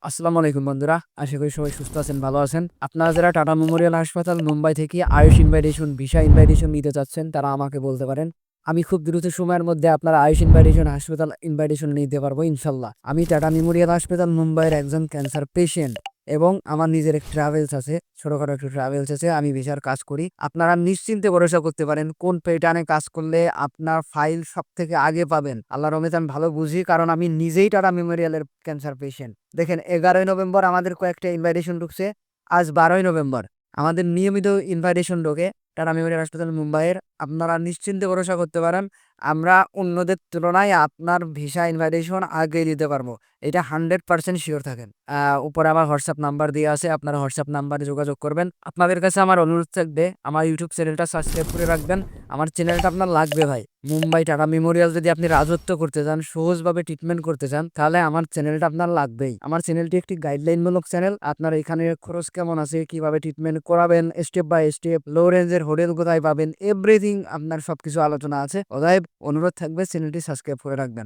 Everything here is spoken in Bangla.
আসসালামু আলাইকুম বন্ধুরা। আশা করি সবাই সুস্থ আছেন, ভালো আছেন। আপনারা যারা টাটা মেমোরিয়াল হাসপাতাল মুম্বাই থেকে আয়ুষ ইনভাইটেশন, ভিসা ইনভাইটেশন নিতে চাচ্ছেন তারা আমাকে বলতে পারেন। আমি খুব দ্রুত সময়ের মধ্যে আপনার আয়ুষ ইনভাইটেশন হাসপাতাল ইনভাইটেশন নিতে পারবো ইনশাল্লাহ। আমি টাটা মেমোরিয়াল হাসপাতাল মুম্বাইয়ের একজন ক্যান্সার পেশেন্ট এবং আমার নিজের এক ট্রাভেলস আছে, ছোটখাটো একটু ট্রাভেলস আছে। আমি ভিসার কাজ করি। আপনারা নিশ্চিন্তে ভরসা করতে পারেন কোন প্যাটার্নে কাজ করলে আপনার ফাইল সবথেকে আগে পাবেন। আল্লাহর রহমতে আমি ভালো বুঝি, কারণ আমি নিজেই টাটা মেমোরিয়ালের ক্যান্সার পেশেন্ট। দেখেন, 11ই নভেম্বর আমাদের কয়েকটা ইনভাইটেশন ঢুকছে। আজ 12ই নভেম্বর আমাদের নিয়মিত ইনভাইটেশন ঢোকে টাটা মেমোরিয়াল হাসপাতাল মুম্বাইয়ের। আপনারা নিশ্চিন্তে ভরসা করতে পারেন, আমরা অন্যদের তুলনায় আপনার ভিসা ইনভাইটেশন আগে দিতে পারবো। এটা 100% শিওর থাকেন। উপরে আমার হোয়াটসঅ্যাপ নাম্বার দিয়ে আছে, আপনারা হোয়াটসঅ্যাপ নাম্বারে যোগাযোগ করবেন। আপনাদের কাছে আমার অনুরোধ থাকবে, আমার ইউটিউব চ্যানেলটা সাবস্ক্রাইব করে রাখবেন। আমার চ্যানেলটা আপনার লাগবে ভাই। মুম্বাই টাটা মেমোরিয়াল যদি আপনি রাজত্ব করতে চান, সহজভাবে ট্রিটমেন্ট করতে চান, তাহলে আমার চ্যানেলটা আপনার লাগবেই। আমার চ্যানেলটি একটি গাইডলাইনমূলক চ্যানেল। আপনার এখানে খরচ কেমন আছে, কিভাবে ট্রিটমেন্ট করাবেন, স্টেপ বাই স্টেপ, লো রেঞ্জের হোটেল কোথায় পাবেন, এভরিথিং আপনার সবকিছু আলোচনা আছে। অতএব অনুরোধ থাকবে চ্যানেলটি সাবস্ক্রাইব করে রাখবেন।